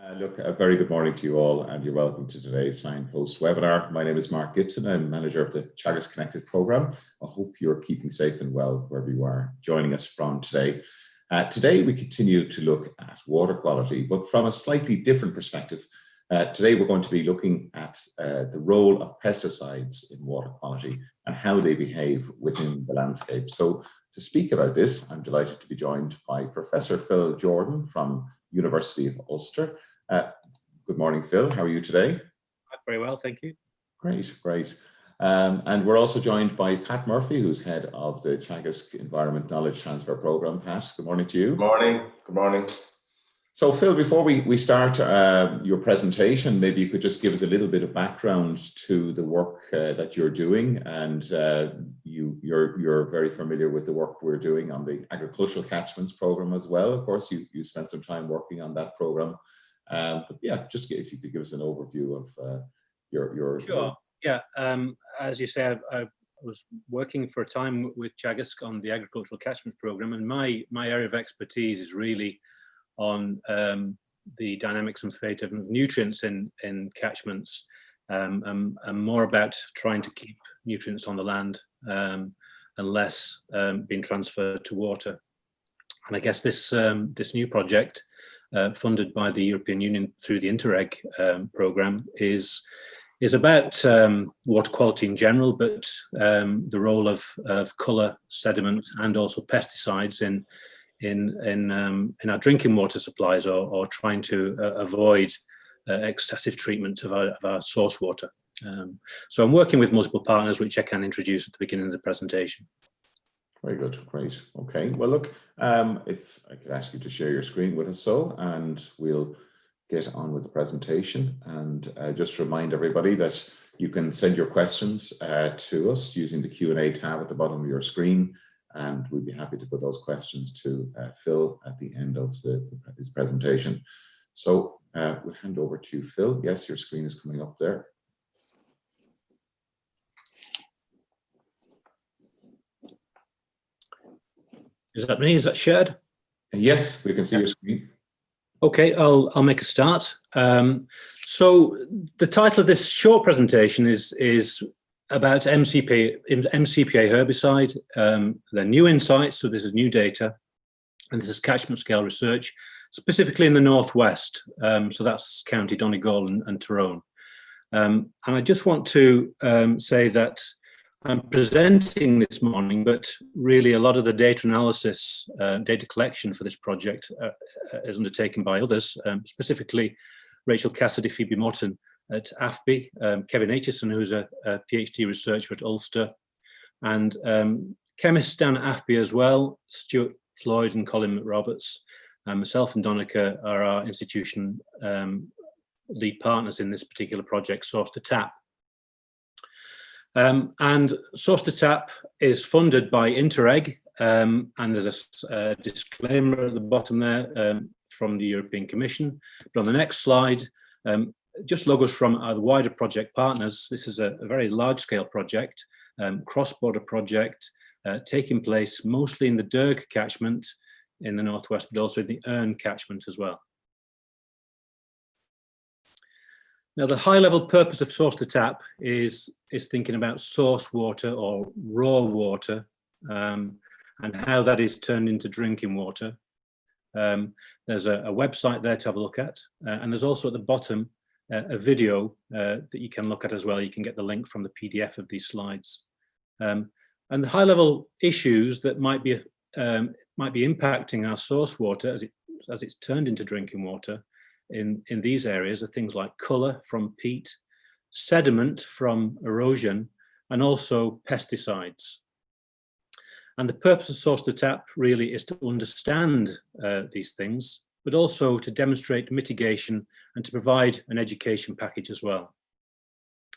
Look, a very good morning to you all, and you're welcome to today's Signpost webinar. My name is Mark Gibson. I'm manager of the Teagasc ConnectEd program. I hope you're keeping safe and well wherever you are joining us from today. Today, we continue to look at water quality, but from a slightly different perspective. Today, we're going to be looking at the role of pesticides in water quality and how they behave within the landscape. So to speak about this, I'm delighted to be joined by Professor Phil Jordan from University of Ulster. Good morning, Phil. How are you today? Very well, thank you. Great, great. And we're also joined by Pat Murphy, who's head of the Teagasc Environment Knowledge Transfer Program. Pat, good morning to you. Good morning. Good morning. So, Phil, before we start your presentation, maybe you could just give us a little bit of background to the work that you're doing, and you're very familiar with the work we're doing on the agricultural catchments program as well. Of course, you spent some time working on that program. But yeah, just if you could give us an overview of your. Sure. Yeah. As you said, I was working for a time with Teagasc on the agricultural catchments program, and my area of expertise is really on the dynamics and fate of nutrients in catchments, and more about trying to keep nutrients on the land and less being transferred to water. And I guess this new project, funded by the European Union through the Interreg program, is about water quality in general, but the role of colour, sediment, and also pesticides in our drinking water supplies, or trying to avoid excessive treatment of our source water. So I'm working with multiple partners, which I can introduce at the beginning of the presentation. Very good, great. Okay, well, look, if I could ask you to share your screen with us, and we'll get on with the presentation. And just to remind everybody that you can send your questions to us using the Q&A tab at the bottom of your screen, and we'd be happy to put those questions to Phil at the end of his presentation. So we'll hand over to Phil. Yes, your screen is coming up there. Is that me? Is that shared? Yes, we can see your screen. Okay, I'll make a start. So the title of this short presentation is about MCPA herbicide, the new insights. So this is new data, and this is catchment scale research, specifically in the northwest. So that's County Donegal and Tyrone. And I just want to say that I'm presenting this morning, but really a lot of the data analysis, data collection for this project is undertaken by others, specifically Rachel Cassidy, Phoebe Morton at AFBI, Kevin Aitchison, who's a PhD researcher at Ulster, and chemists down at AFBI as well, Stuart Floyd and Colin McRoberts. Myself and Donica are our institution lead partners in this particular project, Source to Tap. And Source to Tap is funded by Interreg, and there's a disclaimer at the bottom there from the European Commission. But on the next slide, just logos from our wider project partners. This is a very large-scale project, cross-border project, taking place mostly in the Derg catchment in the northwest, but also in the Erne catchment as well. Now, the high-level purpose of Source to Tap is thinking about source water or raw water, and how that is turned into drinking water. There's a website there to have a look at, and there's also at the bottom a video that you can look at as well. You can get the link from the PDF of these slides. And the high-level issues that might be impacting our source water as it's turned into drinking water in these areas are things like colour from peat, sediment from erosion, and also pesticides. And the purpose of Source to Tap really is to understand these things, but also to demonstrate mitigation and to provide an education package as well.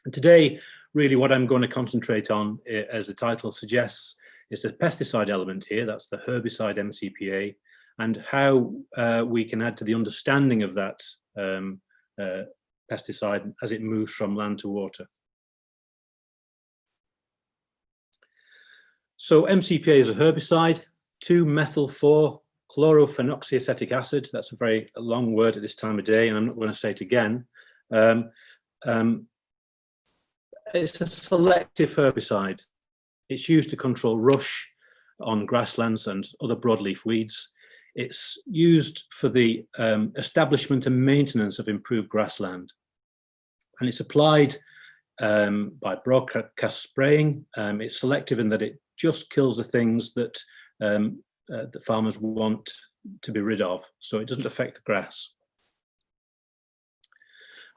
And today, really what I'm going to concentrate on, as the title suggests, is the pesticide element here. That's the herbicide MCPA, and how we can add to the understanding of that pesticide as it moves from land to water. So MCPA is a herbicide, 2-methyl-4 chlorophenoxyacetic acid. That's a very long word at this time of day, and I'm not going to say it again. It's a selective herbicide. It's used to control rush on grasslands and other broadleaf weeds. It's used for the establishment and maintenance of improved grassland. And it's applied by broadcast spraying. It's selective in that it just kills the things that the farmers want to be rid of, so it doesn't affect the grass.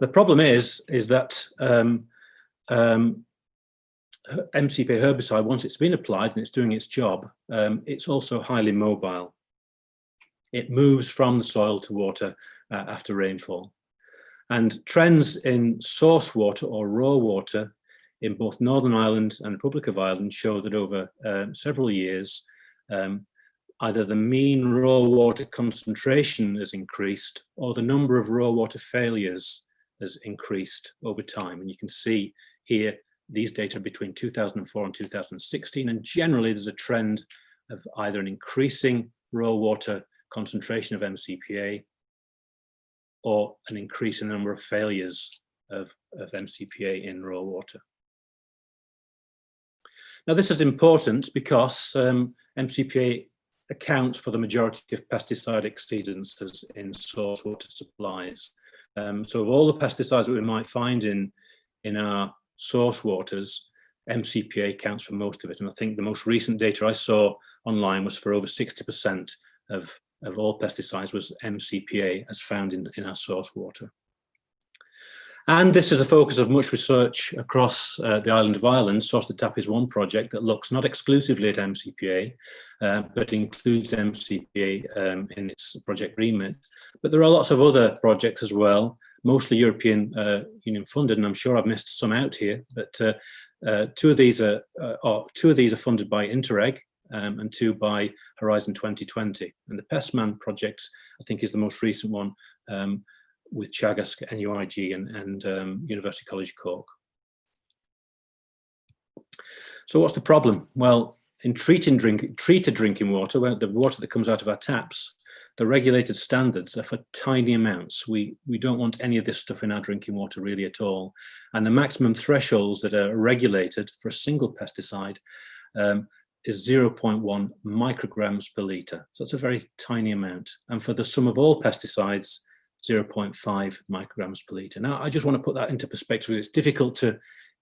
The problem is that MCPA herbicide, once it's been applied and it's doing its job, it's also highly mobile. It moves from the soil to water after rainfall. And trends in source water or raw water in both Northern Ireland and the Republic of Ireland show that over several years, either the mean raw water concentration has increased or the number of raw water failures has increased over time. And you can see here, these data between 2004 and 2016, and generally there's a trend of either an increasing raw water concentration of MCPA or an increase in the number of failures of MCPA in raw water. Now this is important because MCPA accounts for the majority of pesticide exceedances in source water supplies. So of all the pesticides that we might find in our source waters, MCPA accounts for most of it. And I think the most recent data I saw online was for over 60% of all pesticides was MCPA as found in our source water. And this is a focus of much research across the island of Ireland. Source to Tap is one project that looks not exclusively at MCPA, but includes MCPA in its project remit. But there are lots of other projects as well, mostly European Union funded, and I'm sure I've missed some out here. But two of these are funded by Interreg and two by Horizon 2020. And the Pestman project, I think, is the most recent one, with Teagasc, NUIG and University College Cork. So what's the problem? Well, in treated drinking water, the water that comes out of our taps, the regulated standards are for tiny amounts. We don't want any of this stuff in our drinking water really at all. And the maximum thresholds that are regulated for a single pesticide is 0.1 micrograms per litre. So it's a very tiny amount. And for the sum of all pesticides, 0.5 micrograms per litre. Now, I just want to put that into perspective because it's difficult to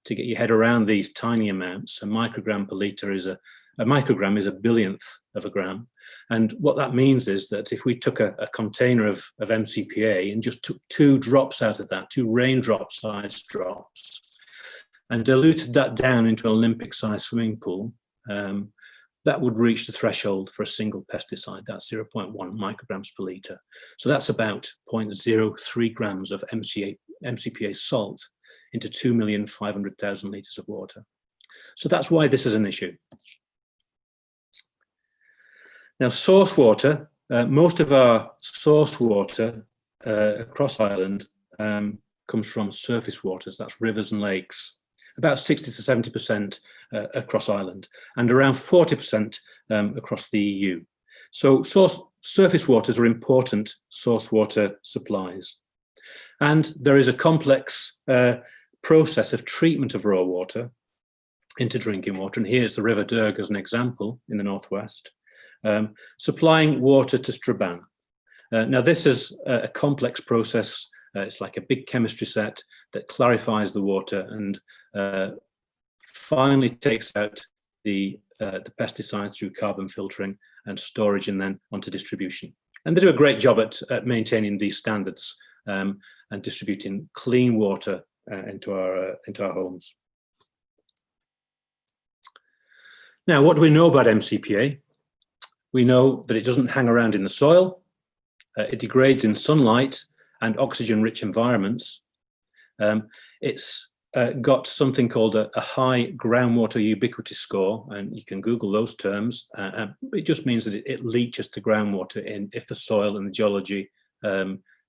get your head around these tiny amounts. A microgram per litre is a microgram is a billionth of a gram. And what that means is that if we took a container of MCPA and just took 2 drops out of that, 2 raindrop-sized drops, and diluted that down into an Olympic-sized swimming pool, that would reach the threshold for a single pesticide. That's 0.1 micrograms per litre. So that's about 0.03 grams of MCPA salt into 2,500,000 litres of water. So that's why this is an issue. Now, source water, most of our source water across Ireland comes from surface waters, that's rivers and lakes, about 60 to 70% across Ireland, and around 40% across the EU. So surface waters are important source water supplies. And there is a complex process of treatment of raw water into drinking water. And here's the River Derg as an example in the northwest, supplying water to Strabane. Now, this is a complex process. It's like a big chemistry set that clarifies the water and finally takes out the pesticides through carbon filtering and storage and then onto distribution. And they do a great job at maintaining these standards and distributing clean water into our homes. Now, what do we know about MCPA? We know that it doesn't hang around in the soil. It degrades in sunlight and oxygen-rich environments. It's got something called a high groundwater ubiquity score, and you can Google those terms. It just means that it leaches to groundwater if the soil and the geology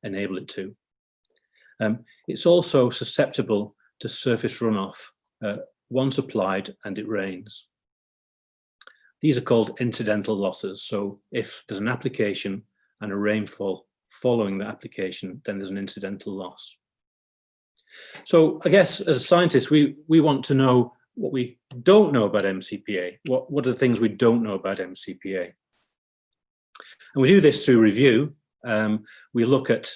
enable it to. It's also susceptible to surface runoff once applied and it rains. These are called incidental losses. So if there's an application and a rainfall following the application, then there's an incidental loss. So I guess as a scientist, we want to know what we don't know about MCPA. What are the things we don't know about MCPA? And we do this through review. We look at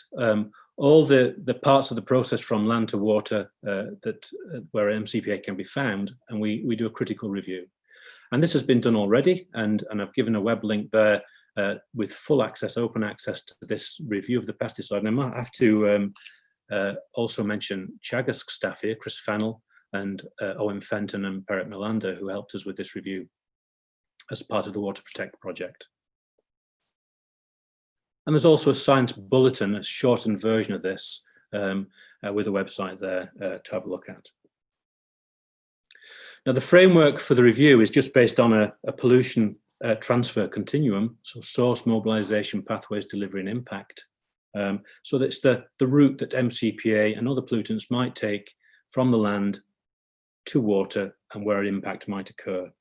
all the parts of the process from land to water where MCPA can be found, and we do a critical review. And this has been done already, and I've given a web link there with full access, open access to this review of the pesticide. And I might have to also mention Teagasc staff here, Chris Fennell and Owen Fenton and Perrett Melander, who helped us with this review as part of the Water Protect project. And there's also a science bulletin, a shortened version of this, with a website there to have a look at. Now, the framework for the review is just based on a pollution transfer continuum, so source, mobilization, pathways, delivery, and impact. So that's the route that MCPA and other pollutants might take from the land to water and where impact might occur.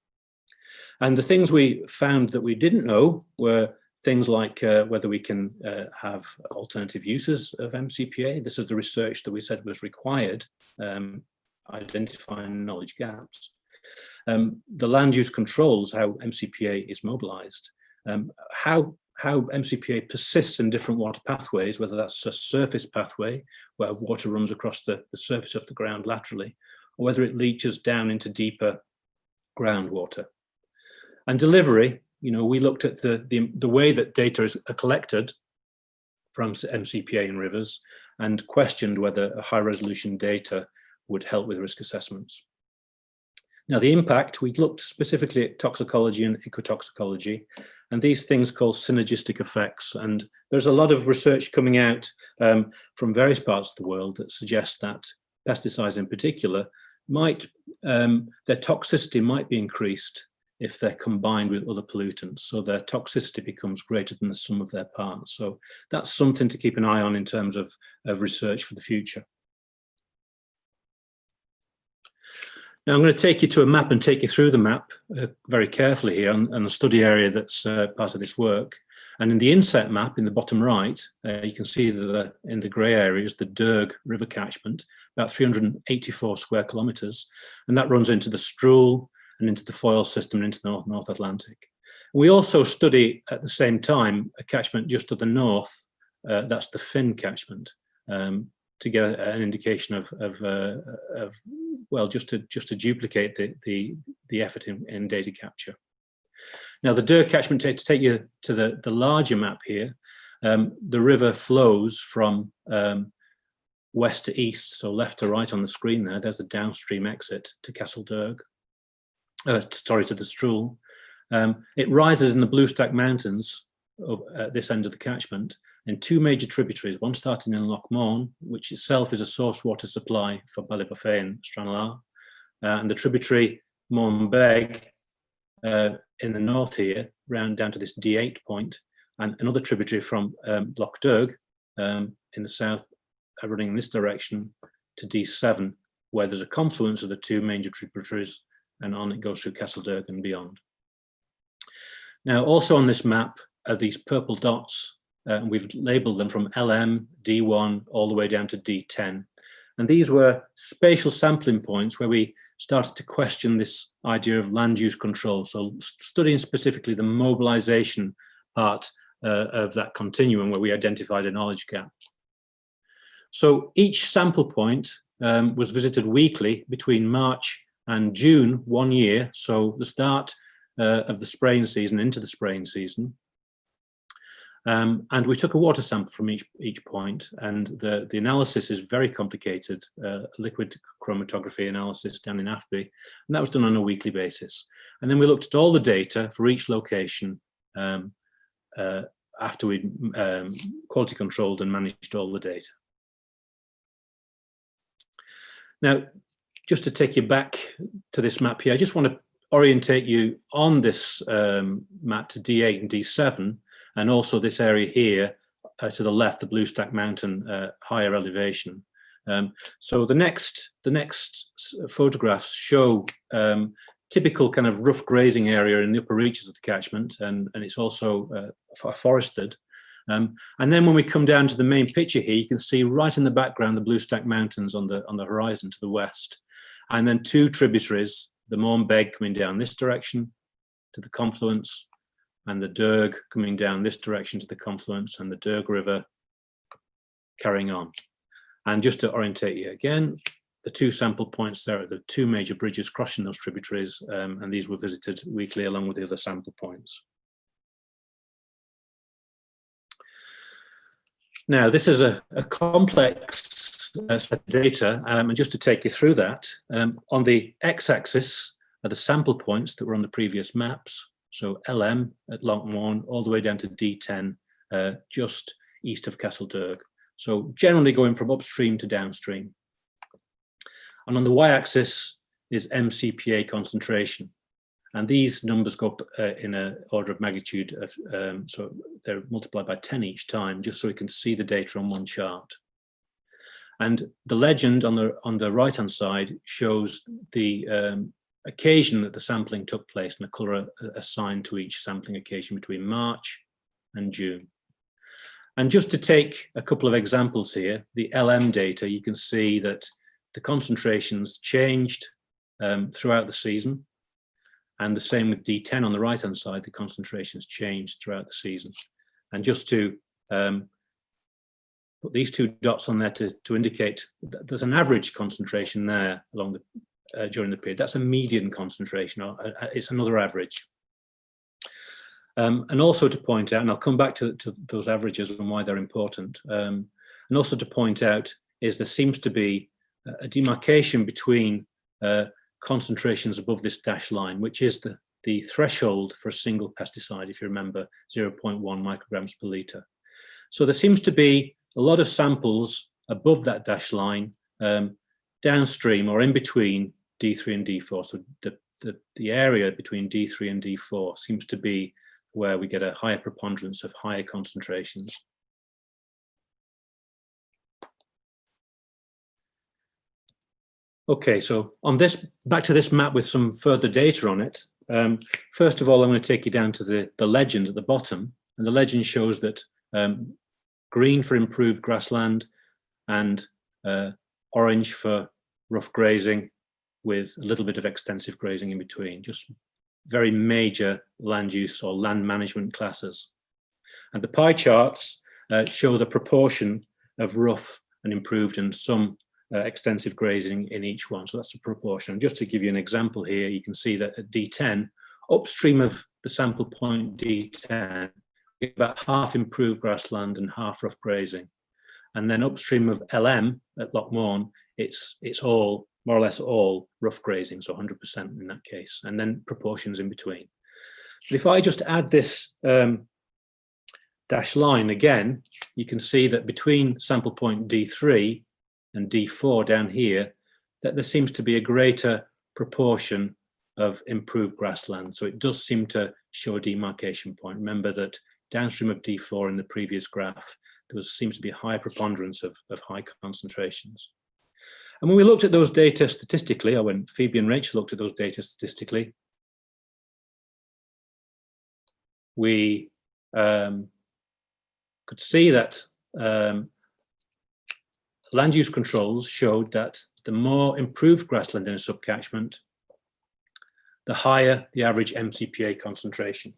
And the things we found that we didn't know were things like whether we can have alternative uses of MCPA. This is the research that we said was required, identifying knowledge gaps. The land use controls, how MCPA is mobilized, how MCPA persists in different water pathways, whether that's a surface pathway where water runs across the surface of the ground laterally, or whether it leaches down into deeper groundwater. And delivery, you know, we looked at the way that data is collected from MCPA in rivers and questioned whether a high resolution data would help with risk assessments. Now, the impact, we looked specifically at toxicology and ecotoxicology, and these things called synergistic effects. And there's a lot of research coming out from various parts of the world that suggests that pesticides in particular might, their toxicity might be increased if they're combined with other pollutants. So their toxicity becomes greater than the sum of their parts. So that's something to keep an eye on in terms of research for the future. Now I'm going to take you to a map and take you through the map very carefully here on the study area that's part of this work. And in the inset map in the bottom right, you can see that in the grey area is the Derg river catchment, about 384 square kilometres, and that runs into the Stroul and into the Foyle system and into the North Atlantic. We also study at the same time a catchment just to the north, that's the Finn catchment, to get an indication of well, just to duplicate the effort in data capture. Now the Derg catchment, to take you to the larger map here, the river flows from west to east, so left to right on the screen there. There's the downstream exit to Castlederg, sorry, to the Stroul. It rises in the Blue Stack Mountains at this end of the catchment in two major tributaries, one starting in Loch Mawn, which itself is a source water supply for Ballybofey and Stranraer, and the tributary Mombeg in the north here, round down to this D8 point, and another tributary from Loch Derg in the south, running in this direction to D7, where there's a confluence of the two major tributaries, and on it goes through Castlederg and beyond. Now, also on this map are these purple dots, and we've labeled them from LM, D1, all the way down to D10. And these were spatial sampling points where we started to question this idea of land use control. So studying specifically the mobilization part of that continuum where we identified a knowledge gap. So each sample point was visited weekly between March and June 1 year. So the start of the spraying season into the spraying season. And we took a water sample from each point, and the analysis is very complicated, liquid chromatography analysis down in AFBI, and that was done on a weekly basis. And then we looked at all the data for each location after we'd quality controlled and managed all the data. Now, just to take you back to this map here, I just want to orientate you on this map to D8 and D7, and also this area here to the left, the Blue Stack Mountain higher elevation. So the next photographs show typical kind of rough grazing area in the upper reaches of the catchment, and it's also forested. And then when we come down to the main picture here, you can see right in the background the Blue Stack Mountains on the horizon to the west, and then two tributaries, the Mornbeg coming down this direction to the confluence, and the Derg coming down this direction to the confluence, and the Derg River carrying on. And just to orientate you again, the two sample points there are the two major bridges crossing those tributaries, and these were visited weekly along with the other sample points. Now, this is a complex set of data, and just to take you through that, on the x-axis are the sample points that were on the previous maps. So LM at Lochmorn all the way down to D10, just east of Castlederg. So generally going from upstream to downstream. And on the y-axis is MCPA concentration. And these numbers go up in an order of magnitude of, so they're multiplied by 10 each time, just so we can see the data on one chart. And the legend on the right-hand side shows the occasion that the sampling took place, and a colour assigned to each sampling occasion between March and June. And just to take a couple of examples here, the LM data, you can see that the concentrations changed throughout the season. And the same with D10 on the right-hand side, the concentrations changed throughout the season. And just to put these two dots on there to indicate that there's an average concentration there along the during the period. That's a median concentration, or it's another average. And also to point out, and I'll come back to those averages and why they're important, and also to point out is there seems to be a demarcation between concentrations above this dashed line, which is the threshold for a single pesticide, if you remember, 0.1 micrograms per litre. So there seems to be a lot of samples above that dashed line, downstream or in between D3 and D4. So the area between D3 and D4 seems to be where we get a higher preponderance of higher concentrations. Okay, so on this, back to this map with some further data on it. First of all, I'm going to take you down to the legend at the bottom, and the legend shows that green for improved grassland and orange for rough grazing with a little bit of extensive grazing in between, just very major land use or land management classes. And the pie charts show the proportion of rough and improved and some extensive grazing in each one. So that's the proportion. And just to give you an example here, you can see that at D10, upstream of the sample point D10, we get about half improved grassland and half rough grazing. And then upstream of LM at Lochmorn, it's all, more or less all rough grazing, so 100% in that case, and then proportions in between. But if I just add this dashed line again, you can see that between sample point D3 and D4 down here, that there seems to be a greater proportion of improved grassland. So it does seem to show a demarcation point. Remember that downstream of D4 in the previous graph, there seems to be a high preponderance of high concentrations. And when we looked at those data statistically, or when Phoebe and Rachel looked at those data statistically, we could see that land use controls showed that the more improved grassland in a subcatchment, the higher the average MCPA concentration.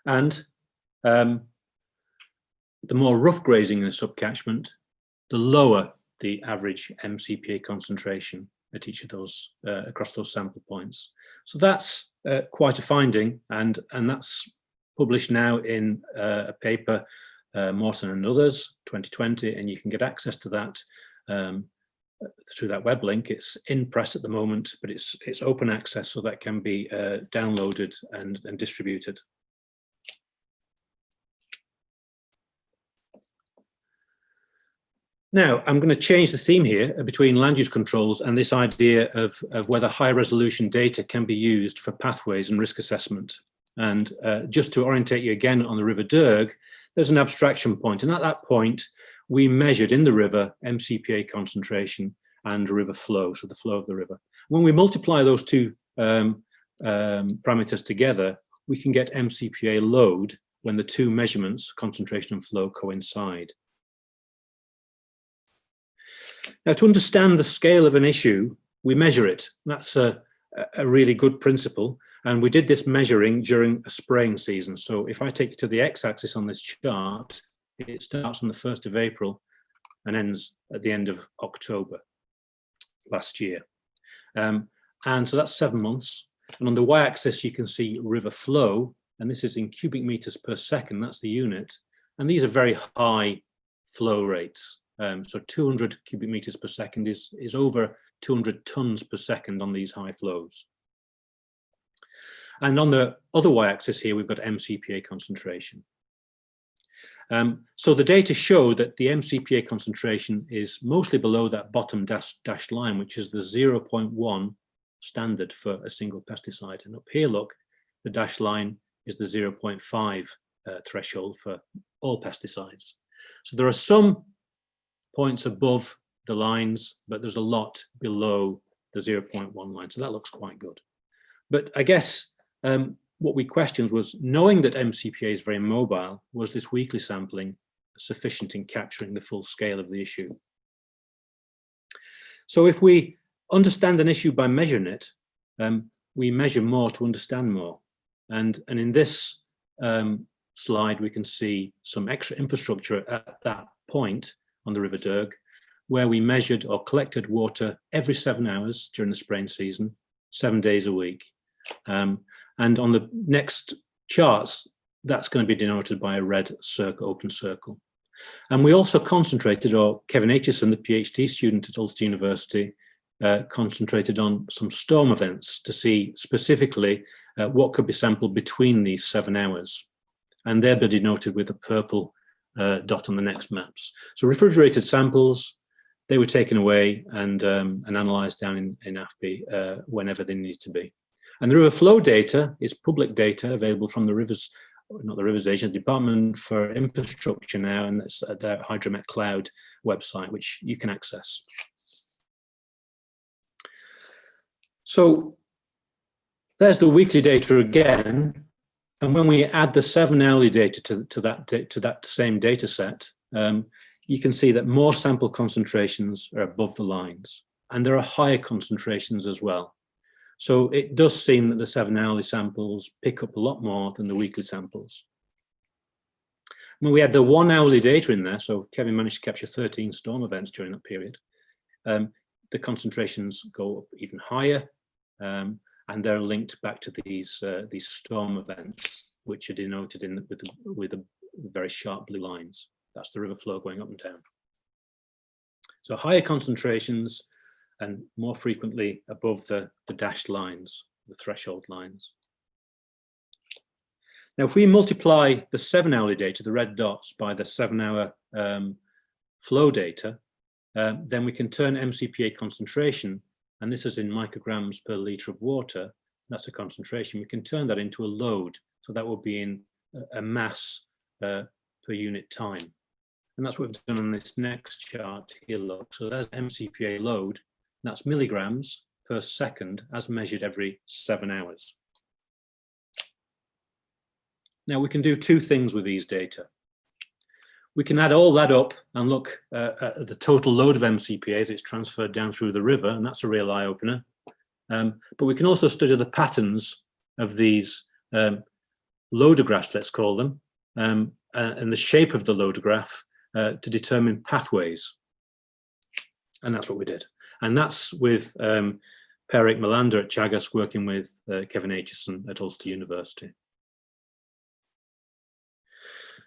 And the more rough grazing in a subcatchment, the lower the average MCPA concentration at each of those, across those sample points. So that's quite a finding, and that's published now in a paper, Morton and others, 2020, and you can get access to that through that web link. It's in press at the moment, but it's open access, so that can be downloaded and distributed. Now, I'm going to change the theme here between land use controls and this idea of whether high resolution data can be used for pathways and risk assessment. And just to orientate you again on the River Derg, there's an abstraction point. And at that point, we measured in the river MCPA concentration and river flow, so the flow of the river. When we multiply those two parameters together, we can get MCPA load when the two measurements, concentration and flow, coincide. Now, to understand the scale of an issue, we measure it. That's a really good principle. And we did this measuring during a spraying season. So if I take you to the x-axis on this chart, it starts on the 1st of April and ends at the end of October last year. And so that's 7 months. And on the y-axis, you can see river flow, and this is in cubic meters per second, that's the unit. And these are very high flow rates. So 200 cubic meters per second is over 200 tons per second on these high flows. And on the other y-axis here, we've got MCPA concentration. So the data show that the MCPA concentration is mostly below that bottom dashed line, which is the 0.1 standard for a single pesticide. And up here, look, the dashed line is the 0.5 threshold for all pesticides. So there are some points above the lines, but there's a lot below the 0.1 line. So that looks quite good. But I guess what we questioned was, knowing that MCPA is very mobile, was this weekly sampling sufficient in capturing the full scale of the issue? So if we understand an issue by measuring it, we measure more to understand more. And in this slide, we can see some extra infrastructure at that point on the River Derg, where we measured or collected water every 7 hours during the spraying season, 7 days a week. And on the next charts, that's going to be denoted by a red circle, open circle. And we also concentrated, or Kevin Aitchison, the PhD student at Ulster University, concentrated on some storm events to see specifically what could be sampled between these 7 hours. And they're denoted with a purple dot on the next maps. So refrigerated samples, they were taken away and analysed down in AFBI whenever they needed to be. And the river flow data is public data available from the Rivers, not the Rivers Agency, Department for Infrastructure now, and that's at their Hydromet Cloud website, which you can access. So there's the weekly data again. And when we add the 7 hourly data to that same data set, you can see that more sample concentrations are above the lines, and there are higher concentrations as well. So it does seem that the 7 hourly samples pick up a lot more than the weekly samples. When we had the 1 hourly data in there, so Kevin managed to capture 13 storm events during that period, the concentrations go up even higher, and they're linked back to these storm events, which are denoted with a very sharp blue lines. That's the river flow going up and down. So higher concentrations, and more frequently above the dashed lines, the threshold lines. Now, if we multiply the 7 hourly data, the red dots, by the 7 hour flow data, then we can turn MCPA concentration, and this is in micrograms per litre of water, that's a concentration, we can turn that into a load. So that will be in a mass per unit time. And that's what we've done on this next chart here, look. So there's MCPA load. That's milligrams per second as measured every 7 hours. Now we can do two things with these data. We can add all that up and look at the total load of MCPA as it's transferred down through the river, and that's a real eye-opener. But we can also study the patterns of these loadographs, let's call them, and the shape of the loadograph to determine pathways. And that's what we did. And that's with Per-Erik Melander at Teagasc working with Kevin Aitchison at Ulster University.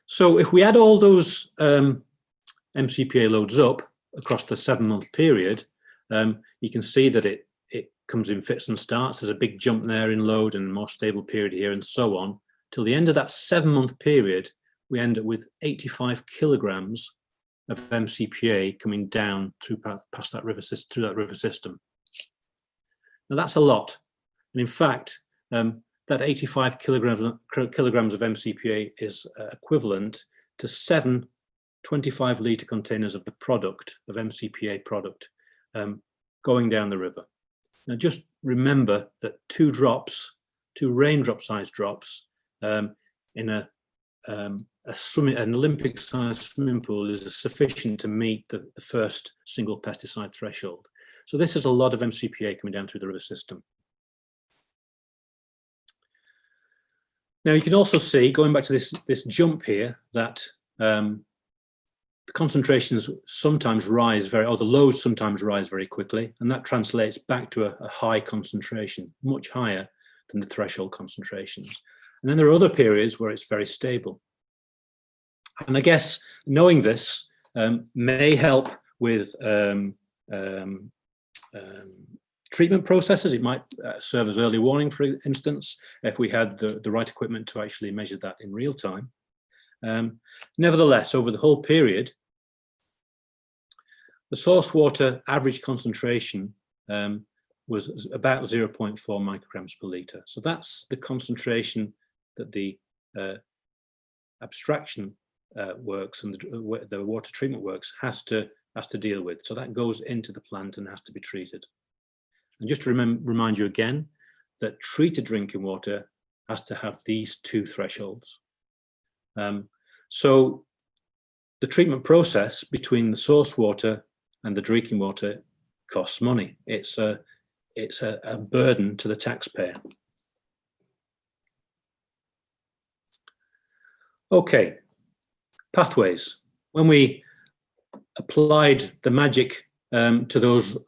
So if we add all those MCPA loads up across the 7-month period, you can see that it comes in fits and starts. There's a big jump there in load and a more stable period here and so on. Till the end of that 7-month period, we end up with 85 kilograms of MCPA coming down through past that river system, through that river system. Now that's a lot, and in fact, that 85 kilograms of MCPA is equivalent to 7 25-litre containers of the product of MCPA product going down the river. Now, just remember that 2 raindrop-sized drops in an Olympic-sized swimming pool is sufficient to meet the first single pesticide threshold. So this is a lot of MCPA coming down through the river system. Now you can also see, going back to this jump here, that the concentrations sometimes rise or the loads sometimes rise very quickly, and that translates back to a high concentration, much higher than the threshold concentrations. And then there are other periods where it's very stable. And I guess knowing this may help with treatment processes. It might serve as early warning, for instance, if we had the right equipment to actually measure that in real time. Nevertheless, over the whole period, the source water average concentration was about 0.4 micrograms per litre. So that's the concentration that the abstraction works and the water treatment works has to deal with. So that goes into the plant and has to be treated. And just to remind you again that treated drinking water has to have these 2 thresholds. So the treatment process between the source water and the drinking water costs money. It's a burden to the taxpayer. Okay, pathways. When we applied the magic to those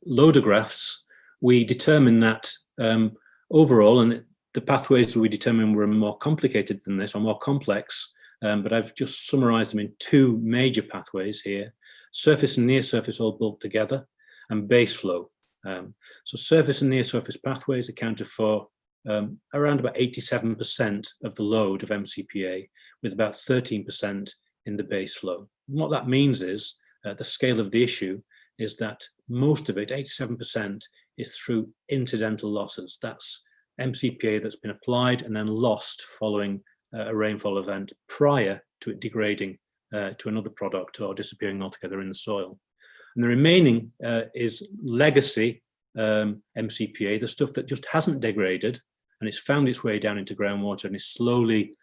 loader graphs, we determined that overall, and the pathways that we determined were more complicated than this, or more complex, but I've just summarized them in 2 major pathways here: surface and near surface all bulked together, and base flow. So surface and near surface pathways accounted for around about 87% of the load of MCPA, with about 13% in the base flow. And what that means is the scale of the issue is that most of it, 87%, is through incidental losses. That's MCPA that's been applied and then lost following a rainfall event prior to it degrading to another product or disappearing altogether in the soil. And the remaining is legacy MCPA, the stuff that just hasn't degraded and it's found its way down into groundwater and is slowly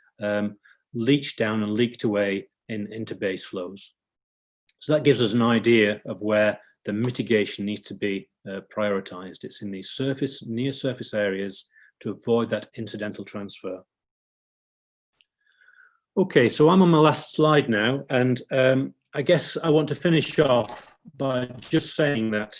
leached down and leaked away into base flows. So that gives us an idea of where the mitigation needs to be prioritized. It's in these near surface areas to avoid that incidental transfer. Okay, so I'm on my last slide now, and I guess I want to finish off by just saying that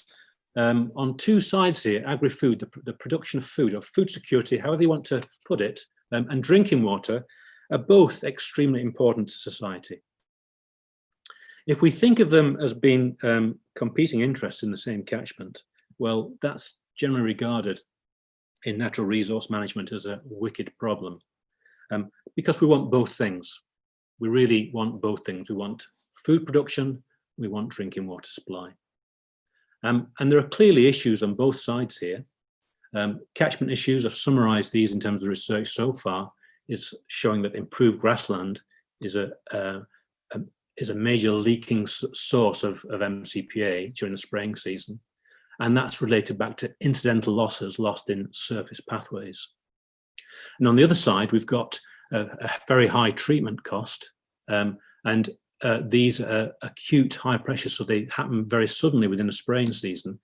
on 2 sides here, agri-food, the production of food, or food security, however you want to put it, and drinking water are both extremely important to society. If we think of them as being competing interests in the same catchment, well, that's generally regarded in natural resource management as a wicked problem, because we want both things. We really want both things. We want food production, we want drinking water supply. And there are clearly issues on both sides here. Catchment issues, I've summarized these in terms of the research so far, is showing that improved grassland is a major leaking source of MCPA during the spraying season. And that's related back to incidental losses lost in surface pathways. And on the other side, we've got a very high treatment cost, and these are acute high pressure, so they happen very suddenly within a spraying season,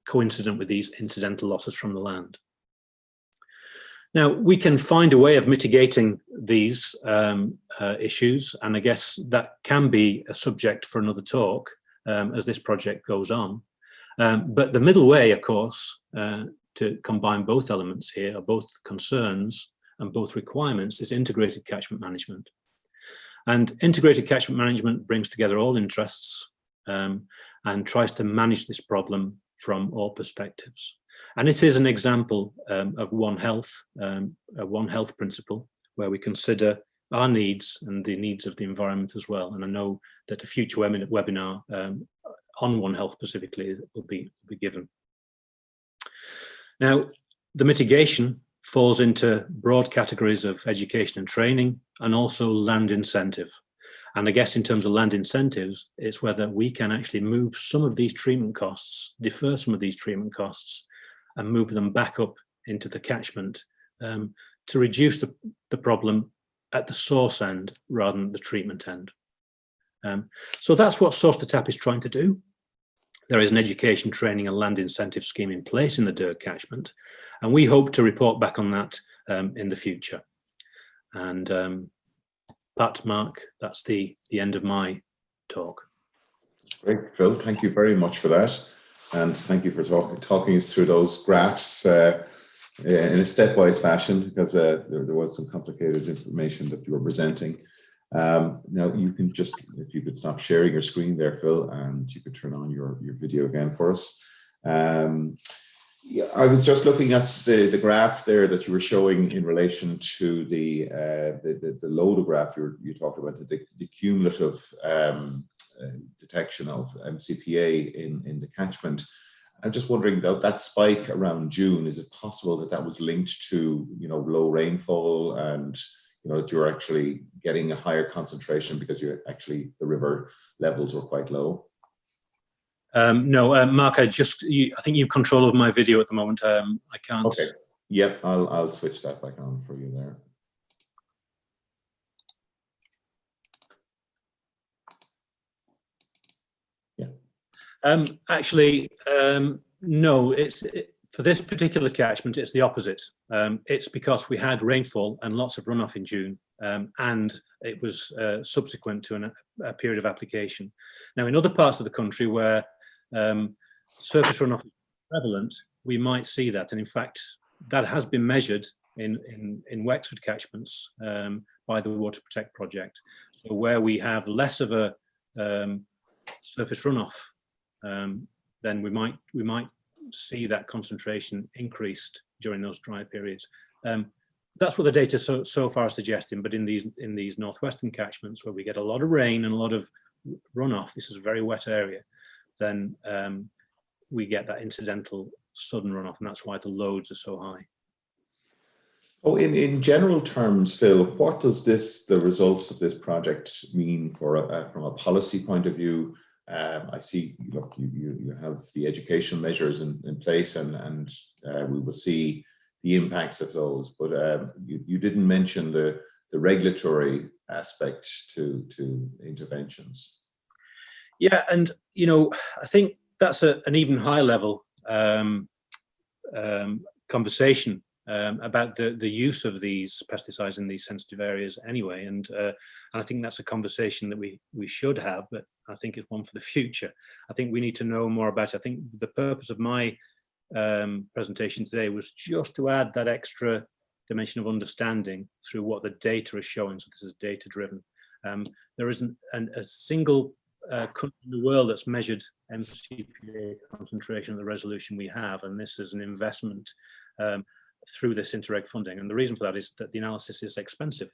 coincident with these incidental losses from the land. Now, we can find a way of mitigating these issues, and I guess that can be a subject for another talk as this project goes on. But the middle way, of course, to combine both elements here, or both concerns and both requirements, is integrated catchment management. And integrated catchment management brings together all interests and tries to manage this problem from all perspectives. And it is an example of One Health, a One Health principle, where we consider our needs and the needs of the environment as well. And I know that a future webinar on One Health specifically will be given. Now, the mitigation falls into broad categories of education and training, and also land incentive. And I guess in terms of land incentives, it's whether we can actually move some of these treatment costs, defer some of these treatment costs, and move them back up into the catchment to reduce the problem at the source end rather than the treatment end. So that's what Source to Tap is trying to do. There is an education, training and land incentive scheme in place in the Derg catchment, and we hope to report back on that in the future. And Pat, Mark, that's the end of my talk. Great, Phil. Thank you very much for that. And thank you for talking us through those graphs in a stepwise fashion, because there was some complicated information that you were presenting. Now you can just, if you could stop sharing your screen there, Phil, and you could turn on your video again for us. Yeah, I was just looking at the graph there that you were showing in relation to the loader graph you talked about, the cumulative detection of MCPA in the catchment. I'm just wondering that spike around June, is it possible that was linked to low rainfall, and that you're actually getting a higher concentration because the river levels were quite low? No, Mark, I think you control over my video at the moment. I can't. Okay. Yep, I'll switch that back on for you there. Yeah. Actually, no. For this particular catchment, it's the opposite. It's because we had rainfall and lots of runoff in June, and it was subsequent to a period of application. Now, in other parts of the country where surface runoff is prevalent, we might see that, and in fact, that has been measured in Wexford catchments by the Water Protect project. So where we have less of a surface runoff, then we might see that concentration increased during those dry periods. That's what the data so far is suggesting. But in these northwestern catchments where we get a lot of rain and a lot of runoff, this is a very wet area, then we get that incidental sudden runoff, and that's why the loads are so high. Oh, in general terms, Phil, what does the results of this project mean for from a policy point of view? I see, look, you have the education measures in place, and we will see the impacts of those. But you didn't mention the regulatory aspect to interventions. Yeah, and I think that's an even higher level conversation about the use of these pesticides in these sensitive areas anyway, and I think that's a conversation that we should have, but I think it's one for the future. I think we need to know more about it. I think the purpose of my presentation today was just to add that extra dimension of understanding through what the data is showing. So this is data driven. There isn't a single country in the world that's measured MCPA concentration at the resolution we have, and this is an investment through this Interreg funding, and the reason for that is that the analysis is expensive.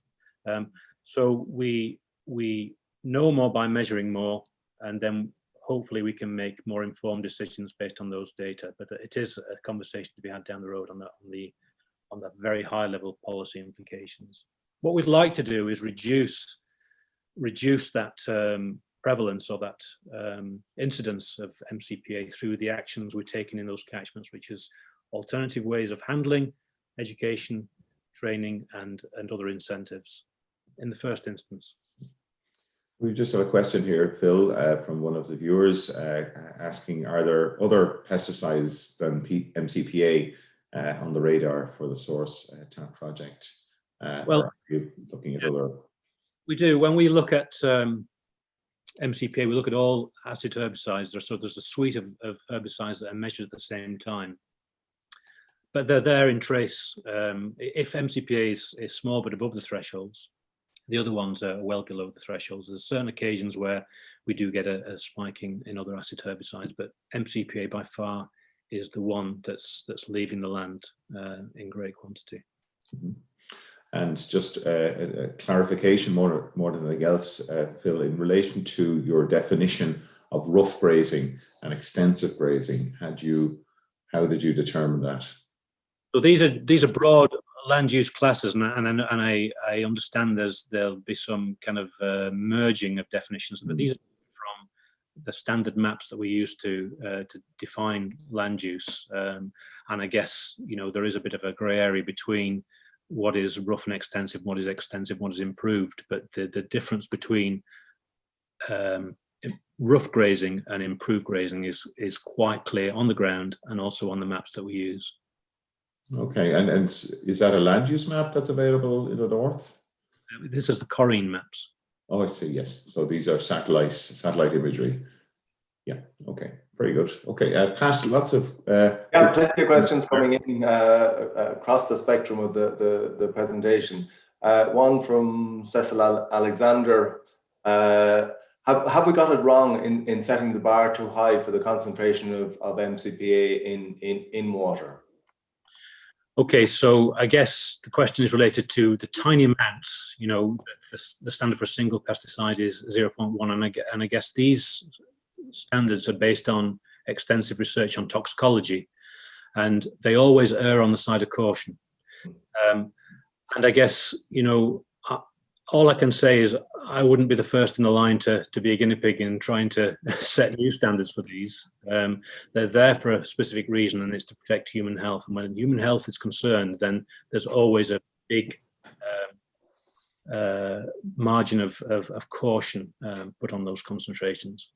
So we know more by measuring more, and then hopefully we can make more informed decisions based on those data. But it is a conversation to be had down the road on that very high level policy implications. What we'd like to do is reduce that prevalence or that incidence of MCPA through the actions we're taking in those catchments, which is alternative ways of handling, education, training, and other incentives in the first instance. We just have a question here, Phil, from one of the viewers asking, are there other pesticides than MCPA on the radar for the Source Tap project? Well, are you looking at other? We do. When we look at MCPA, we look at all acid herbicides. So there's a suite of herbicides that are measured at the same time. But they're there in trace. If MCPA is small but above the thresholds, the other ones are well below the thresholds. There's certain occasions where we do get a spiking in other acid herbicides, but MCPA by far is the one that's leaving the land in great quantity. Mm-hmm. And just a clarification more than anything else, Phil, in relation to your definition of rough grazing and extensive grazing, how did you determine that? So these are broad land use classes, and I understand there'll be some kind of merging of definitions, but these are from the standard maps that we use to define land use, and I guess there is a bit of a grey area between what is rough and extensive, what is extensive, what is improved, but the difference between rough grazing and improved grazing is quite clear on the ground and also on the maps that we use. Okay, and is that a land use map that's available in the north? This is the Corrine maps. Oh, I see. Yes. So these are satellite imagery. Yeah. Okay. Very good. Okay. Pat, lots of plenty of questions coming in across the spectrum of the presentation. One from Cecil Alexander. Have we got it wrong in setting the bar too high for the concentration of MCPA in water? Okay, so I guess the question is related to the tiny amounts. The standard for a single pesticide is 0.1, and I guess these standards are based on extensive research on toxicology, and they always err on the side of caution. And I guess all I can say is I wouldn't be the first in the line to be a guinea pig in trying to set new standards for these. They're there for a specific reason, and it's to protect human health. And when human health is concerned, then there's always a big margin of caution put on those concentrations.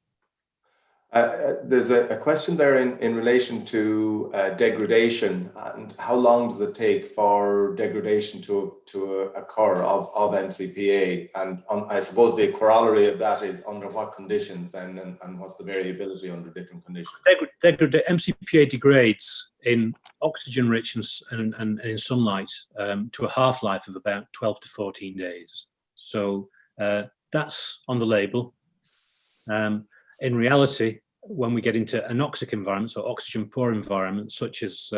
There's a question there in relation to degradation, and how long does it take for degradation to occur of MCPA? And I suppose the corollary of that is under what conditions then, and what's the variability under different conditions? MCPA degrades in oxygen-rich and in sunlight to a half-life of about 12 to 14 days. So that's on the label. In reality, when we get into anoxic environments or oxygen-poor environments, such as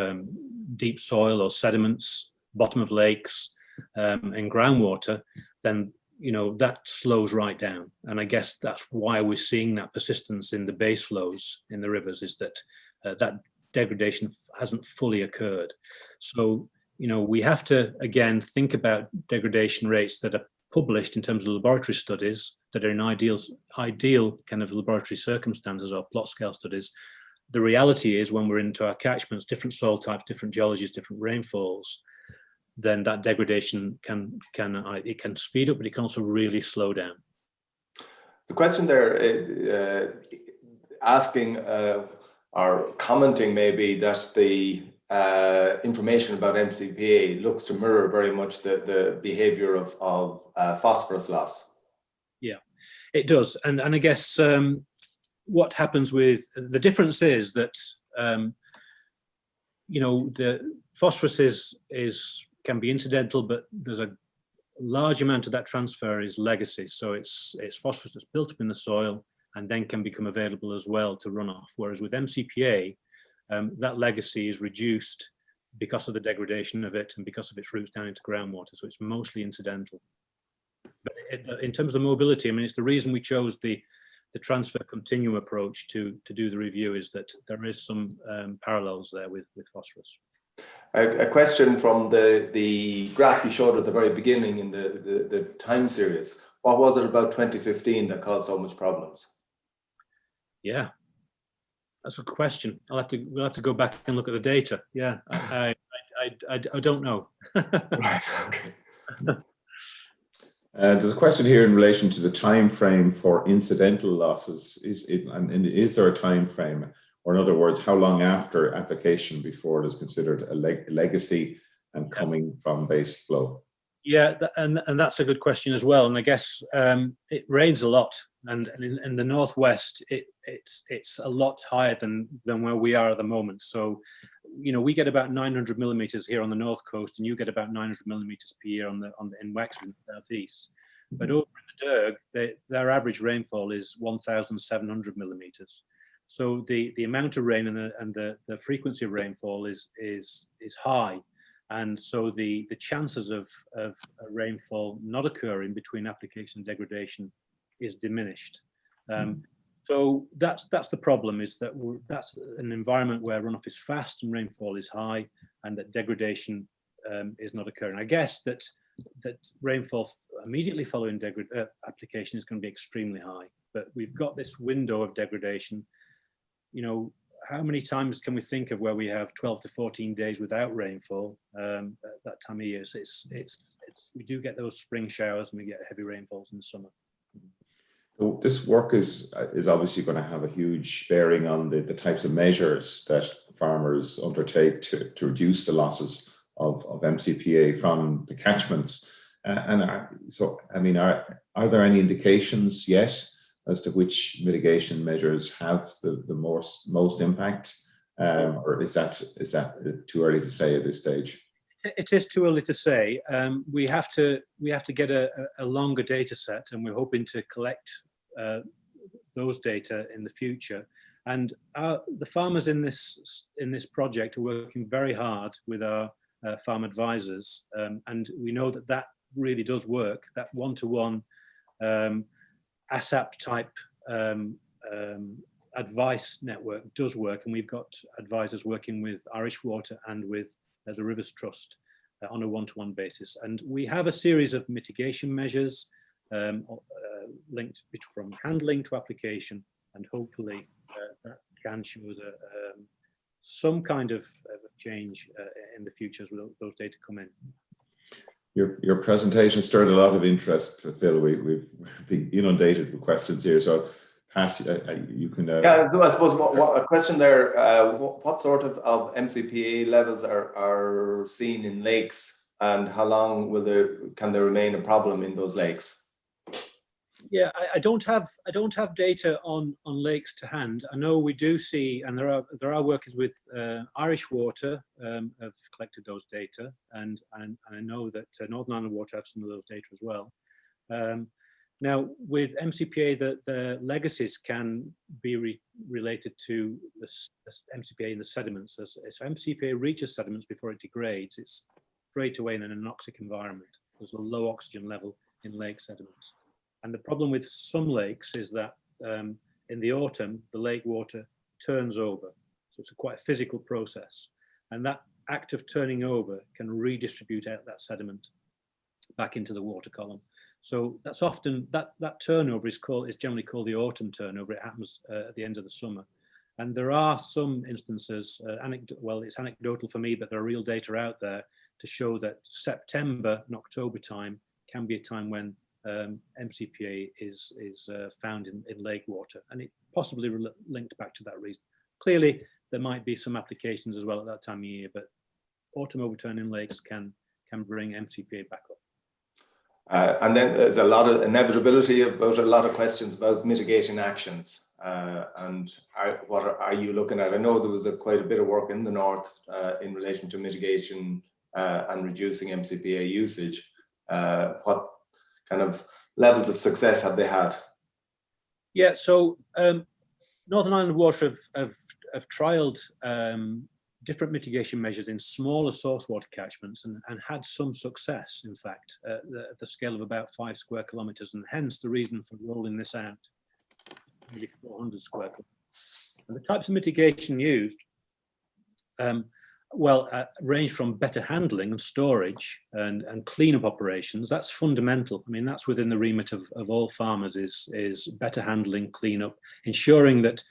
deep soil or sediments, bottom of lakes, and groundwater, then that slows right down. And I guess that's why we're seeing that persistence in the base flows in the rivers, is that that degradation hasn't fully occurred. So we have to again think about degradation rates that are published in terms of laboratory studies that are in ideal kind of laboratory circumstances or plot scale studies. The reality is when we're into our catchments, different soil types, different geologies, different rainfalls, then that degradation can speed up, but it can also really slow down. The question there asking or commenting maybe that the information about MCPA looks to mirror very much the behavior of phosphorus loss. Yeah, it does. And I guess what happens with the difference is that the phosphorus can be incidental, but there's a large amount of that transfer is legacy. So it's phosphorus that's built up in the soil and then can become available as well to run off. Whereas with MCPA, that legacy is reduced because of the degradation of it and because of its roots down into groundwater. So it's mostly incidental. But in terms of the mobility, I mean, it's the reason we chose the transfer continuum approach to do the review, is that there is some parallels there with phosphorus. A question from the graph you showed at the very beginning in the time series. What was it about 2015 that caused so much problems? Yeah. That's a good question. We'll have to go back and look at the data. Yeah, I don't know. Right. Okay. There's a question here in relation to the time frame for incidental losses. Is there a time frame, or in other words, how long after application before it is considered a legacy and coming from base flow? Yeah, and that's a good question as well. And I guess it rains a lot, and in the northwest, it's a lot higher than where we are at the moment. So, we get about 900 millimeters here on the north coast, and you get about 900 millimeters per year in Wexford, southeast. But over in the Derg, their average rainfall is 1,700 millimeters. So the amount of rain and the frequency of rainfall is high. And so the chances of rainfall not occurring between application and degradation is diminished. So that's the problem, is that that's an environment where runoff is fast and rainfall is high, and that degradation is not occurring. I guess that rainfall immediately following application is going to be extremely high, but we've got this window of degradation. You know, how many times can we think of where we have 12 to 14 days without rainfall at that time of year? So we do get those spring showers and we get heavy rainfalls in the summer. So this work is obviously going to have a huge bearing on the types of measures that farmers undertake to reduce the losses of MCPA from the catchments. So, I mean, are there any indications yet as to which mitigation measures have the most impact, or is that too early to say at this stage? It is too early to say. We have to get a longer data set, and we're hoping to collect those data in the future. And the farmers in this project are working very hard with our farm advisors, and we know that really does work. That one-to-one ASAP type advice network does work, and we've got advisors working with Irish Water and with the Rivers Trust on a one-to-one basis. And we have a series of mitigation measures linked from handling to application, and hopefully that can show us some kind of change in the future as those data come in. Your presentation stirred a lot of interest, Phil. We've been inundated with questions here, so pass. You can. Yeah, so I suppose what a question there. What sort of MCPA levels are seen in lakes, and how long can there remain a problem in those lakes? Yeah, I don't have data on lakes to hand. I know we do see, and there are workers with Irish Water have collected those data, and I know that Northern Ireland Water have some of those data as well. Now, with MCPA, the legacies can be related to the MCPA in the sediments. As MCPA reaches sediments before it degrades, it's straight away in an anoxic environment. There's a low oxygen level in lake sediments. And the problem with some lakes is that in the autumn, the lake water turns over. So it's quite a physical process. And that act of turning over can redistribute out that sediment back into the water column. So that's often, that turnover is generally called the autumn turnover. It happens at the end of the summer. And there are some instances, well, it's anecdotal for me, but there are real data out there to show that September and October time can be a time when MCPA is found in lake water, and it possibly linked back to that reason. Clearly, there might be some applications as well at that time of year, but autumn overturn in lakes can bring MCPA back up. And then there's a lot of inevitability about a lot of questions about mitigation actions, and what are you looking at? I know there was quite a bit of work in the north in relation to mitigation and reducing MCPA usage. What kind of levels of success have they had? Yeah, so Northern Ireland Water have trialled different mitigation measures in smaller source water catchments and had some success, in fact, at the scale of about 5 square kilometres, and hence the reason for rolling this out, maybe 400 square kilometres. And the types of mitigation used, range from better handling and storage and cleanup operations. That's fundamental. I mean, that's within the remit of all farmers is better handling, cleanup, ensuring that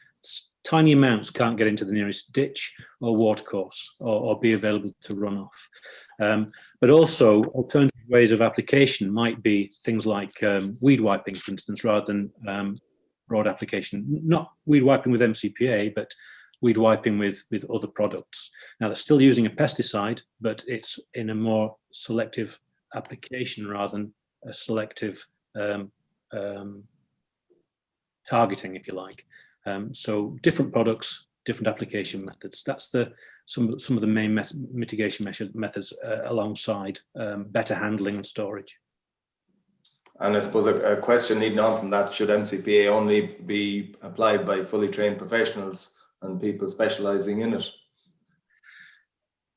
tiny amounts can't get into the nearest ditch or watercourse or be available to run off. But also alternative ways of application might be things like weed wiping, for instance, rather than broad application. Not weed wiping with MCPA, but weed wiping with other products. Now they're still using a pesticide, but it's in a more selective application rather than a selective targeting, if you like. So different products, different application methods. That's some of the main mitigation methods alongside better handling and storage. And I suppose a question leading on from that, should MCPA only be applied by fully trained professionals and people specialising in it?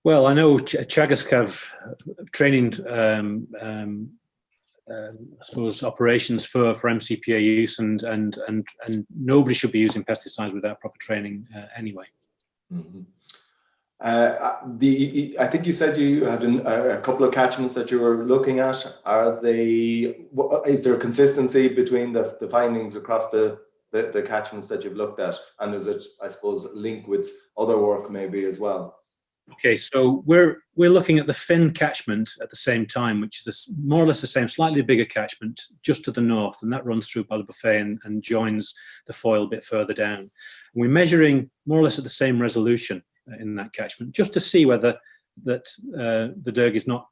Well, I know Teagasc have training, I suppose, operations for MCPA use, and nobody should be using pesticides without proper training anyway. Mm-hmm. I think you said you had a couple of catchments that you were looking at. Is there consistency between the findings across the catchments that you've looked at, and is it, I suppose, linked with other work maybe as well? Okay, so we're looking at the Finn catchment at the same time, which is more or less the same, slightly bigger catchment just to the north, and that runs through Ballybofey and joins the Foyle a bit further down. And we're measuring more or less at the same resolution in that catchment, just to see whether that the Derg is not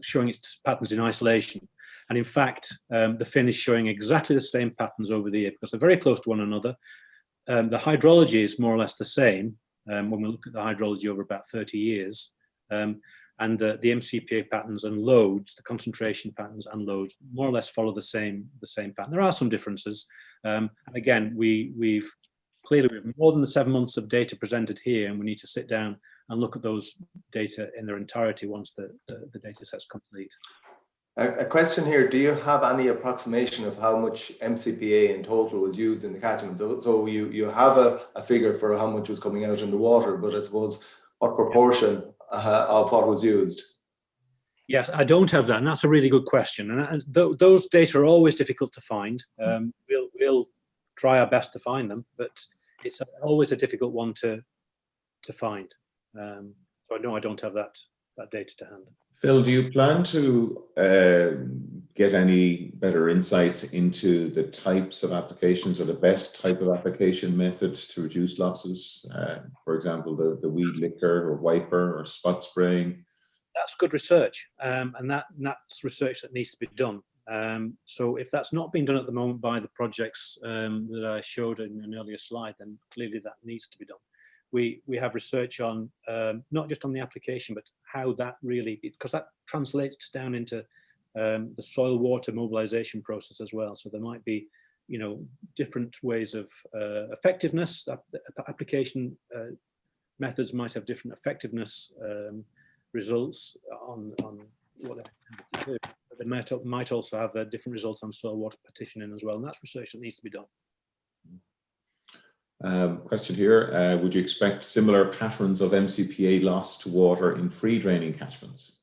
showing its patterns in isolation. And in fact, the Finn is showing exactly the same patterns over the year because they're very close to one another. The hydrology is more or less the same when we look at the hydrology over about 30 years. And the MCPA patterns and loads, the concentration patterns and loads, more or less follow the same pattern. There are some differences. And again, we've clearly more than the 7 months of data presented here, and we need to sit down and look at those data in their entirety once the data set's complete. A question here, do you have any approximation of how much MCPA in total was used in the catchment? So you have a figure for how much was coming out in the water, but I suppose what proportion of what was used? Yes, I don't have that, and that's a really good question. And those data are always difficult to find. We'll try our best to find them, but it's always a difficult one to find. So no, I don't have that data to hand. Phil, do you plan to get any better insights into the types of applications or the best type of application method to reduce losses? For example, the weed licker or wiper or spot spraying? That's good research, and that's research that needs to be done. So if that's not being done at the moment by the projects that I showed in an earlier slide, then clearly that needs to be done. We have research on not just on the application, but how that really, because that translates down into the soil water mobilization process as well. So there might be, different ways of effectiveness. Application methods might have different effectiveness results on what they're intended to do. But they might also have different results on soil water partitioning as well, and that's research that needs to be done. Question here, would you expect similar patterns of MCPA loss to water in free draining catchments?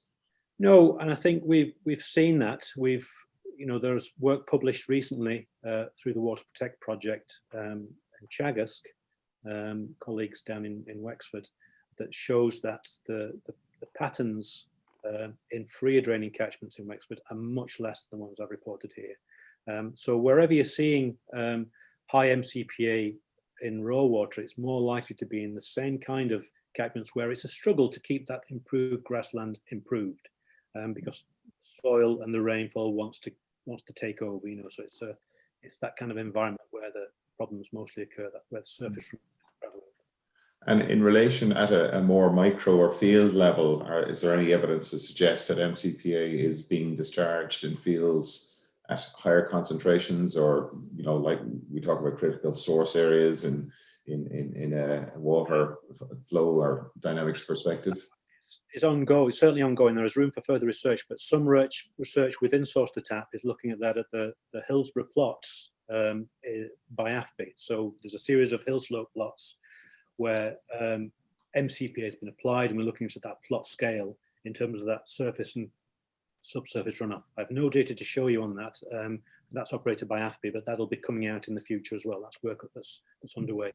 No, and I think we've seen that. There's work published recently through the Water Protect project in Teagasc, colleagues down in Wexford, that shows that the patterns in free draining catchments in Wexford are much less than the ones I've reported here. So wherever you're seeing high MCPA in raw water, it's more likely to be in the same kind of catchments where it's a struggle to keep that improved grassland improved, because soil and the rainfall wants to take over. So it's that kind of environment where the problems mostly occur, where the surface is prevalent. And in relation at a more micro or field level, is there any evidence to suggest that MCPA is being discharged in fields at higher concentrations, or like we talk about critical source areas in a water flow or dynamics perspective? It's ongoing. It's certainly ongoing. There is room for further research, but some research within Source to Tap is looking at that at the Hillsborough plots by AFBI. So there's a series of hill slope plots where MCPA has been applied, and we're looking at that plot scale in terms of that surface and subsurface runoff. I have no data to show you on that. That's operated by AFBI, but that'll be coming out in the future as well. That's work that's underway.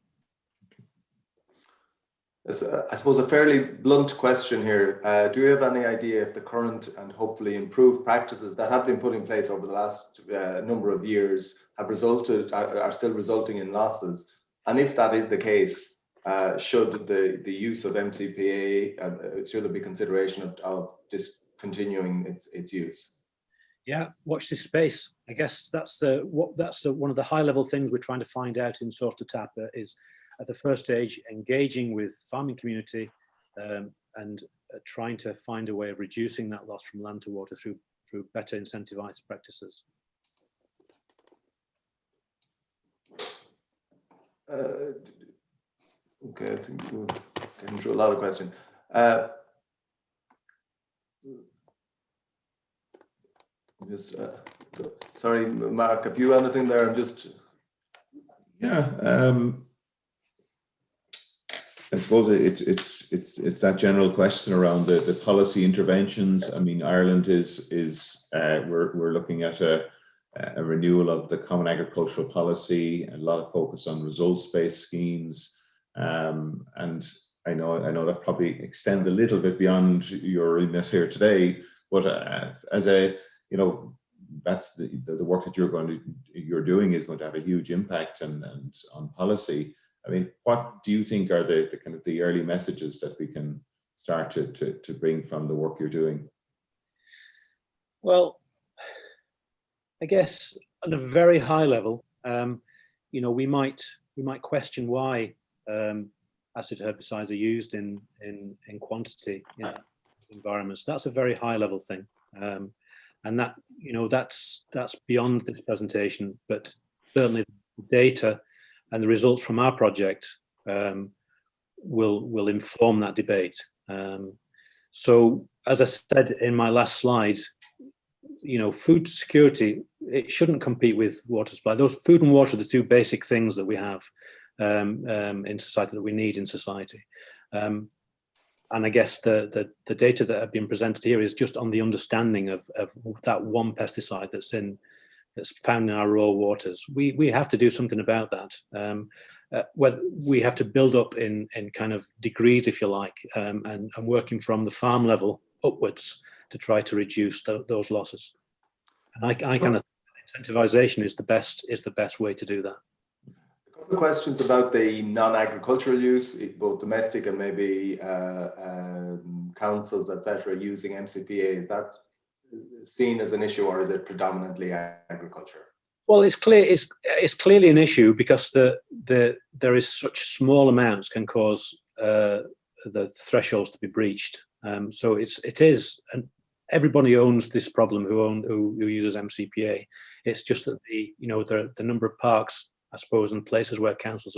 I suppose a fairly blunt question here. Do you have any idea if the current and hopefully improved practices that have been put in place over the last number of years are still resulting in losses? And if that is the case, should the use of MCPA, should there be consideration of discontinuing its use? Yeah, watch this space. I guess that's one of the high level things we're trying to find out in Source to Tap is at the first stage engaging with farming community and trying to find a way of reducing that loss from land to water through better incentivized practices. Okay, I think we're getting through a lot of questions. Sorry, Mark, have you anything there? I'm just... Yeah. I suppose it's that general question around the policy interventions. I mean, Ireland we're looking at a renewal of the Common Agricultural Policy, a lot of focus on results-based schemes, and I know that probably extends a little bit beyond your remit here today, but as a, you know, that's the work that you're doing is going to have a huge impact and on policy. I mean, what do you think are the kind of the early messages that we can start to bring from the work you're doing? Well, I guess at a very high level, you know, we might question why acid herbicides are used in quantity in environments. That's a very high level thing, and that, you know, that's beyond this presentation. But certainly, the data and the results from our project will inform that debate. So, as I said in my last slide, you know, food security, it shouldn't compete with water supply. Those food and water are the two basic things that we have in society, that we need in society. And I guess the data that have been presented here is just on the understanding of that one pesticide that's found in our raw waters. We have to do something about that. Whether we have to build up in kind of degrees, if you like, and working from the farm level upwards to try to reduce those losses. And I kind of think incentivization is the best way to do that. A couple of questions about the non-agricultural use, both domestic and maybe councils, etc., using MCPA. Is that seen as an issue, or is it predominantly agriculture? Well, it's clear. It's clearly an issue because there is such small amounts can cause the thresholds to be breached. So it is, and everybody owns this problem who uses MCPA. It's just that the number of parks, I suppose, and places where councils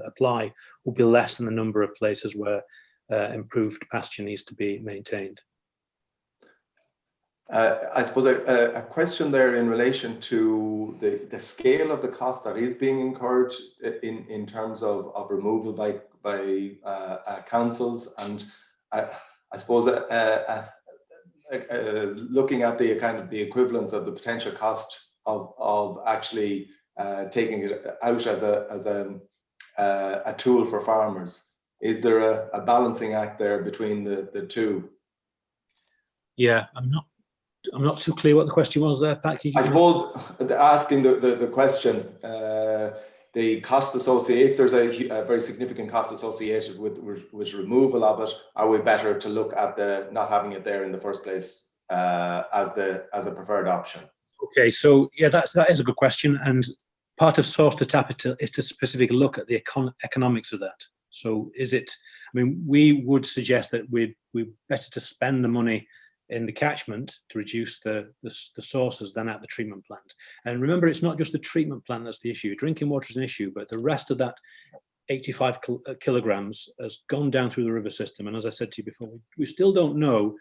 apply will be less than the number of places where improved pasture needs to be maintained. I suppose a question there in relation to the scale of the cost that is being incurred in terms of removal by councils, and I suppose looking at the kind of the equivalence of the potential cost of actually taking it out as a tool for farmers. Is there a balancing act there between the two? Yeah, I'm not too clear what the question was there, Pat. I suppose asking the question, the cost associated, if there's a very significant cost associated with removal of it, are we better to look at the not having it there in the first place as a preferred option? Okay, so yeah, that is a good question, and part of source to tap is to specifically look at the economics of that. So is it? I mean, we would suggest that we're better to spend the money in the catchment to reduce the sources than at the treatment plant. And remember, it's not just the treatment plant that's the issue. Drinking water is an issue, but the rest of that 85 kilograms has gone down through the river system. And as I said to you before, we still don't know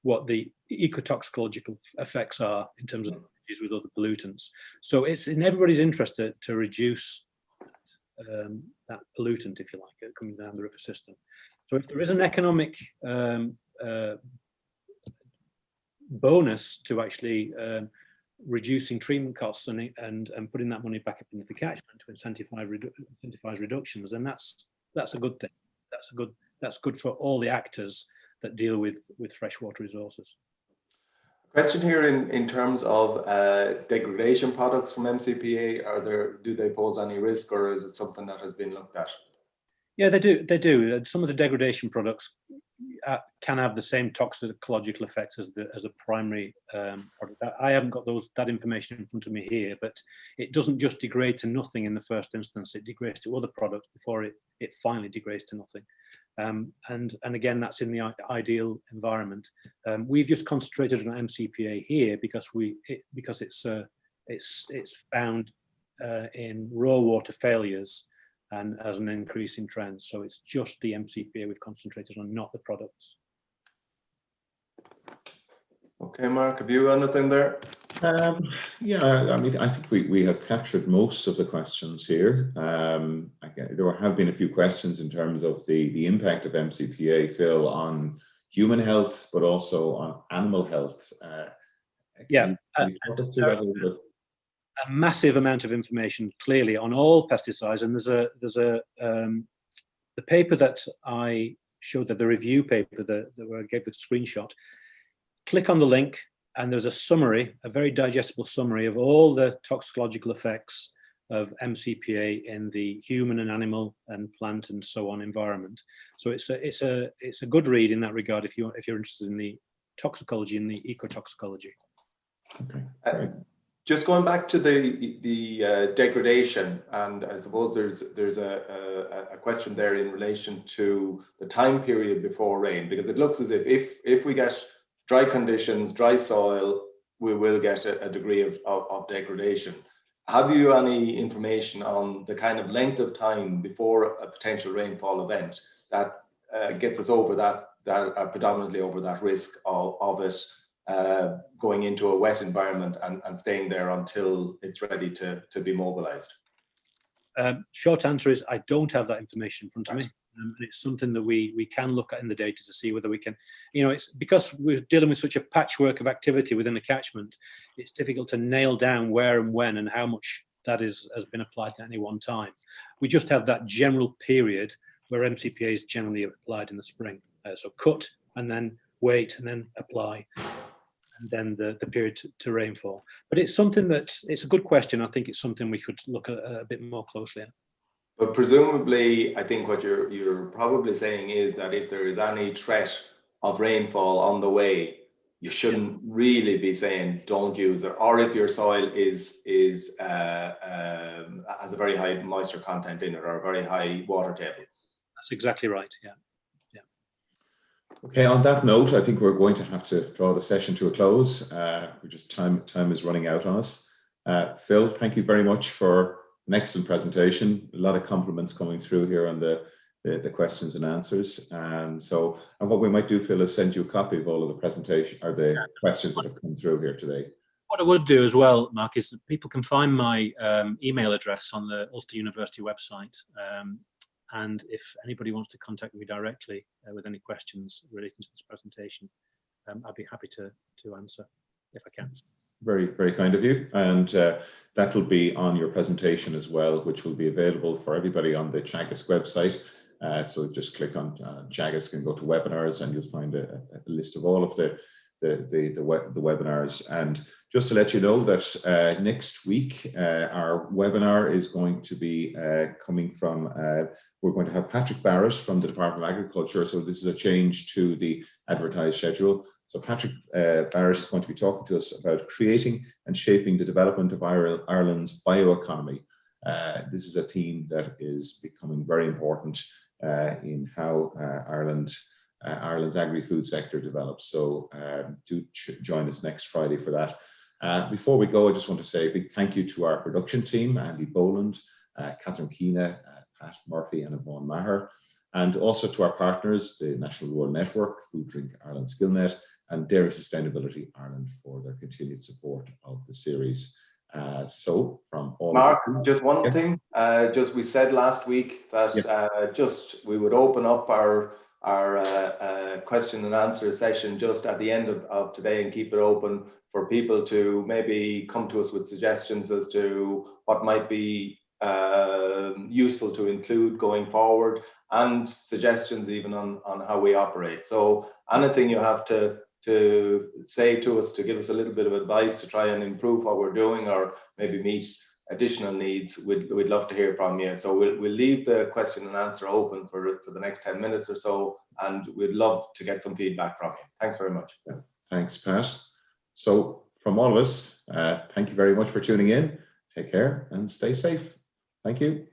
what the ecotoxicological effects are in terms of with other pollutants. So it's in everybody's interest to reduce that pollutant, if you like, coming down the river system. So if there is an economic bonus to actually reducing treatment costs and putting that money back up into the catchment to incentivize reductions, then that's a good thing. That's good for all the actors that deal with freshwater resources. Question here in terms of degradation products from MCPA. Do they pose any risk, or is it something that has been looked at? Yeah, they do. Some of the degradation products can have the same toxicological effects as a primary product. I haven't got that information in front of me here, but it doesn't just degrade to nothing in the first instance. It degrades to other products before it finally degrades to nothing. And again, that's in the ideal environment. We've just concentrated on MCPA here because it's found in raw water failures and as an increasing trend. So it's just the MCPA we've concentrated on, not the products. Okay, Mark, have you anything there? Yeah, I mean, I think we have captured most of the questions here. Again, there have been a few questions in terms of the impact of MCPA, Phil, on human health, but also on animal health. Can you talk us through that a little bit? A massive amount of information clearly on all pesticides, and there's the paper that I showed, the review paper that where I gave the screenshot. Click on the link, and there's a summary, a very digestible summary of all the toxicological effects of MCPA in the human and animal and plant and so on environment. So it's a good read in that regard if you're interested in the toxicology and the ecotoxicology. Okay. Just going back to the degradation, and I suppose there's a question there in relation to the time period before rain, because it looks as if we get dry conditions, dry soil, we will get a degree of degradation. Have you any information on the kind of length of time before a potential rainfall event that gets us over that predominantly over that risk of it going into a wet environment and staying there until it's ready to be mobilized? Short answer is I don't have that information in front of me. It's something that we can look at in the data to see whether we can, it's because we're dealing with such a patchwork of activity within a catchment, it's difficult to nail down where and when and how much that has been applied at any one time. We just have that general period where MCPA is generally applied in the spring. So cut and then wait and then apply, and then the period to rainfall. But it's something it's a good question. I think it's something we could look at a bit more closely at. But presumably, I think what you're probably saying is that if there is any threat of rainfall on the way, you shouldn't really be saying don't use it, or if your soil has a very high moisture content in it or a very high water table. That's exactly right. Yeah. Okay, on that note, I think we're going to have to draw the session to a close. Time is running out on us. Phil, thank you very much for an excellent presentation. A lot of compliments coming through here on the questions and answers. And what we might do, Phil, is send you a copy of all of the presentation or the questions that have come through here today. What I would do as well, Mark, is that people can find my email address on the Ulster University website. And if anybody wants to contact me directly with any questions relating to this presentation, I'd be happy to answer if I can. Very, very kind of you. And that will be on your presentation as well, which will be available for everybody on the Teagasc website. So just click on Teagasc and go to webinars, and you'll find a list of all of the webinars. And just to let you know that next week our webinar is going to be coming from, we're going to have Patrick Barrett from the Department of Agriculture. So this is a change to the advertised schedule. So Patrick Barrett is going to be talking to us about creating and shaping the development of Ireland's bioeconomy. This is a theme that is becoming very important in how Ireland's agri-food sector develops. So do join us next Friday for that. Before we go, I just want to say a big thank you to our production team, Andy Boland, Catherine Keena, Pat Murphy and Yvonne Maher, and also to our partners, the National Rural Network, Food Drink Ireland SkillNet, and Dairy Sustainability Ireland for their continued support of the series. So from all Mark, just one thing, just we said last week that we would open up our question and answer session just at the end of today and keep it open for people to maybe come to us with suggestions as to what might be useful to include going forward, and suggestions even on how we operate. So anything you have to say to us to give us a little bit of advice to try and improve what we're doing, or maybe meet additional needs, we'd love to hear from you. So we'll leave the question and answer open for the next 10 minutes or so, and we'd love to get some feedback from you. Thanks very much. Yeah. Thanks, Pat. So from all of us, thank you very much for tuning in. Take care and stay safe. Thank you.